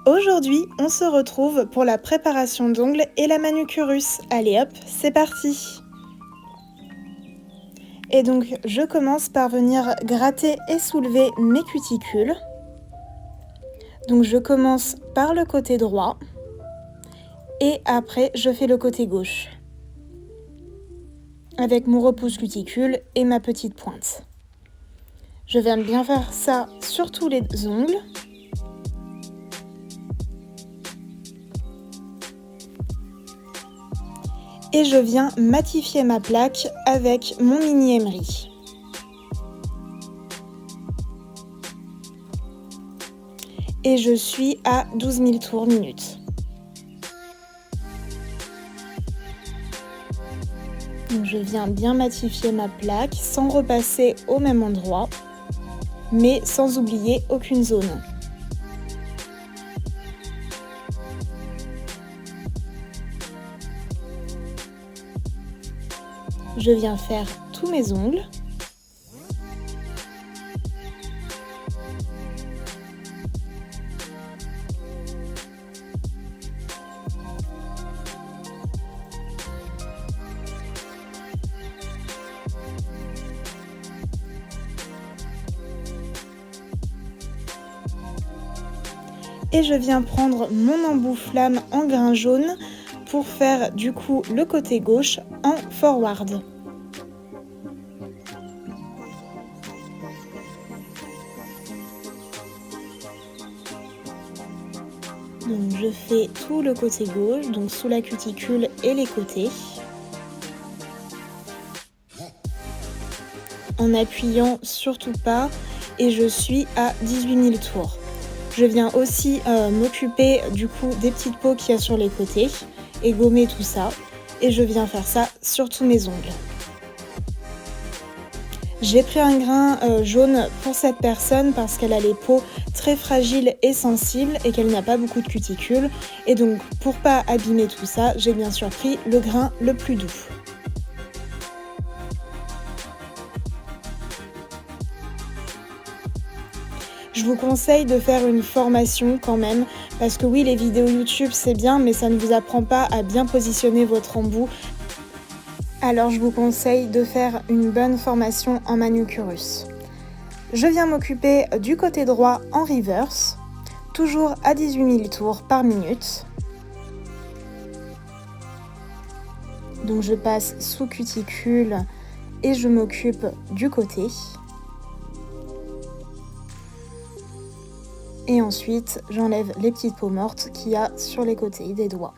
Aujourd'hui, on se retrouve pour la préparation d'ongles et la manucurus. Allez hop, c'est parti! Et donc, je commence par venir gratter et soulever mes cuticules. Donc, je commence par le côté droit et après, je fais le côté gauche avec mon repousse cuticule et ma petite pointe. Je viens bien faire ça sur tous les ongles. Et je viens matifier ma plaque avec mon mini emery. Et je suis à 12 000 tours minute. Donc je viens bien matifier ma plaque sans repasser au même endroit, mais sans oublier aucune zone. Je viens faire tous mes ongles. Et je viens prendre mon embout flamme en grain jaune pour faire du coup le côté gauche en forward. Donc je fais tout le côté gauche, donc sous la cuticule et les côtés. En appuyant surtout pas et je suis à 18 000 tours. Je viens aussi m'occuper du coup des petites peaux qu'il y a sur les côtés et gommer tout ça. Et je viens faire ça sur tous mes ongles. J'ai pris un grain jaune pour cette personne parce qu'elle a les peaux très fragiles et sensibles et qu'elle n'a pas beaucoup de cuticules. Et donc pour pas abîmer tout ça, j'ai bien sûr pris le grain le plus doux. Je vous conseille de faire une formation quand même, parce que oui, les vidéos YouTube c'est bien, mais ça ne vous apprend pas à bien positionner votre embout. Alors je vous conseille de faire une bonne formation en manucurus. Je viens m'occuper du côté droit en reverse, toujours à 18 000 tours par minute. Donc je passe sous cuticule et je m'occupe du côté. Et ensuite, j'enlève les petites peaux mortes qu'il y a sur les côtés des doigts.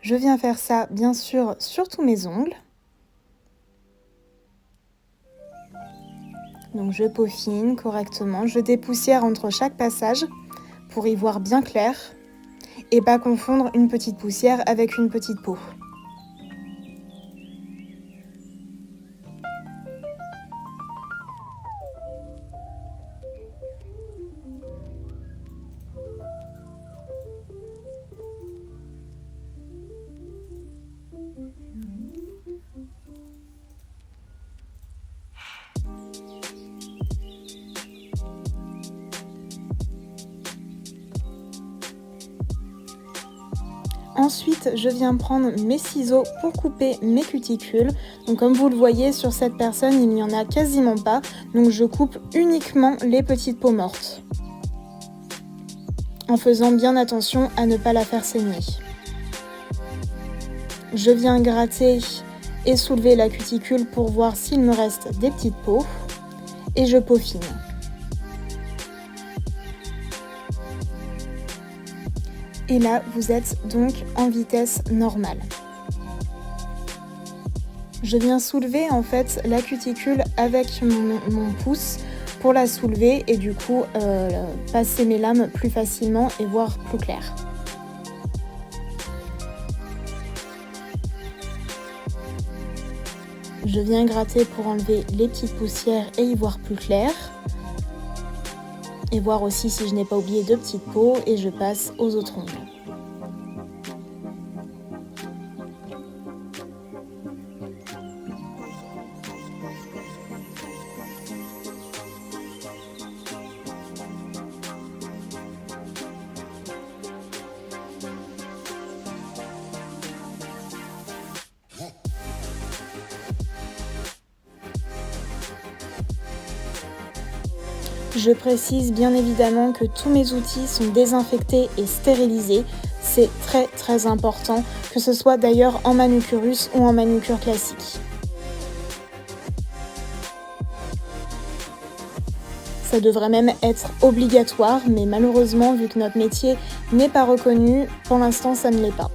Je viens faire ça, bien sûr, sur tous mes ongles. Donc je peaufine correctement, je dépoussière entre chaque passage pour y voir bien clair et pas confondre une petite poussière avec une petite peau. Ensuite, je viens prendre mes ciseaux pour couper mes cuticules. Donc comme vous le voyez, sur cette personne, il n'y en a quasiment pas. Donc je coupe uniquement les petites peaux mortes, en faisant bien attention à ne pas la faire saigner. Je viens gratter et soulever la cuticule pour voir s'il me reste des petites peaux. Et je peaufine. Et là, vous êtes donc en vitesse normale. Je viens soulever en fait la cuticule avec mon pouce pour la soulever et du coup passer mes lames plus facilement et voir plus clair. Je viens gratter pour enlever les petites poussières et y voir plus clair. Et voir aussi si je n'ai pas oublié de petites peaux et je passe aux autres ongles. Je précise bien évidemment que tous mes outils sont désinfectés et stérilisés. C'est très très important, que ce soit d'ailleurs en manucure russe ou en manucure classique. Ça devrait même être obligatoire, mais malheureusement, vu que notre métier n'est pas reconnu, pour l'instant ça ne l'est pas.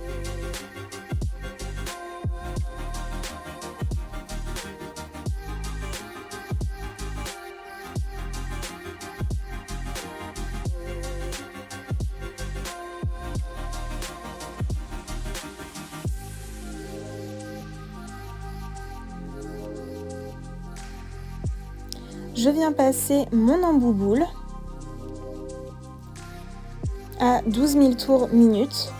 Je viens passer mon embout-boule à 12 000 tours minute.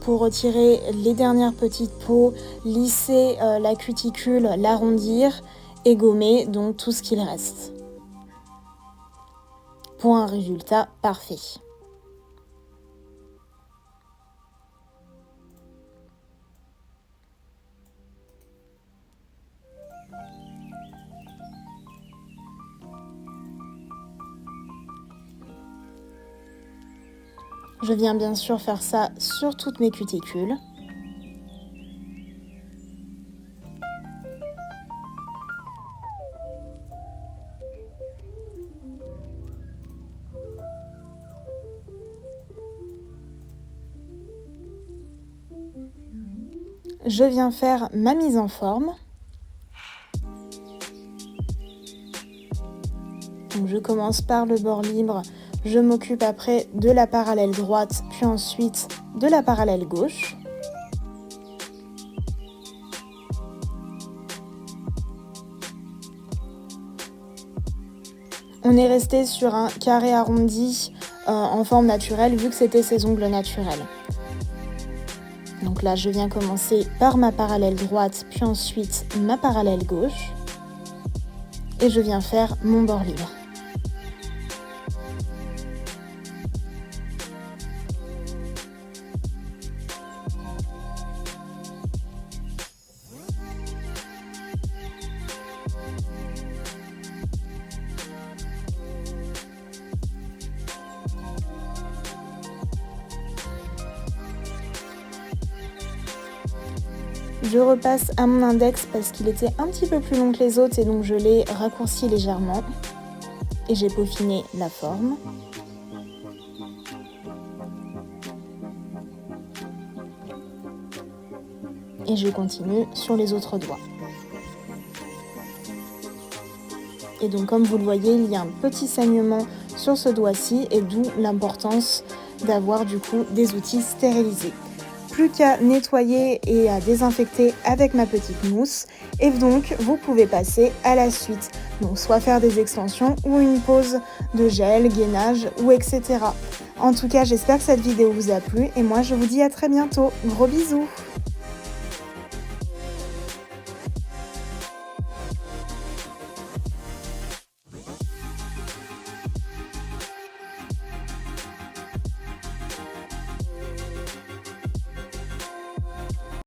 Pour retirer les dernières petites peaux, lisser la cuticule, l'arrondir et gommer donc tout ce qu'il reste. Pour un résultat parfait. Je viens bien sûr faire ça sur toutes mes cuticules. Je viens faire ma mise en forme. Donc je commence par le bord libre, je m'occupe après de la parallèle droite, puis ensuite de la parallèle gauche. On est resté sur un carré arrondi en forme naturelle vu que c'était ses ongles naturels. Donc là, je viens commencer par ma parallèle droite, puis ensuite ma parallèle gauche. Et je viens faire mon bord libre. Je repasse à mon index parce qu'il était un petit peu plus long que les autres et donc je l'ai raccourci légèrement. Et j'ai peaufiné la forme. Et je continue sur les autres doigts. Et donc comme vous le voyez, il y a un petit saignement sur ce doigt-ci et d'où l'importance d'avoir du coup des outils stérilisés. Plus qu'à nettoyer et à désinfecter avec ma petite mousse et donc vous pouvez passer à la suite. Donc soit faire des extensions ou une pause de gel, gainage ou etc. En tout cas, j'espère que cette vidéo vous a plu et moi je vous dis à très bientôt. Gros bisous!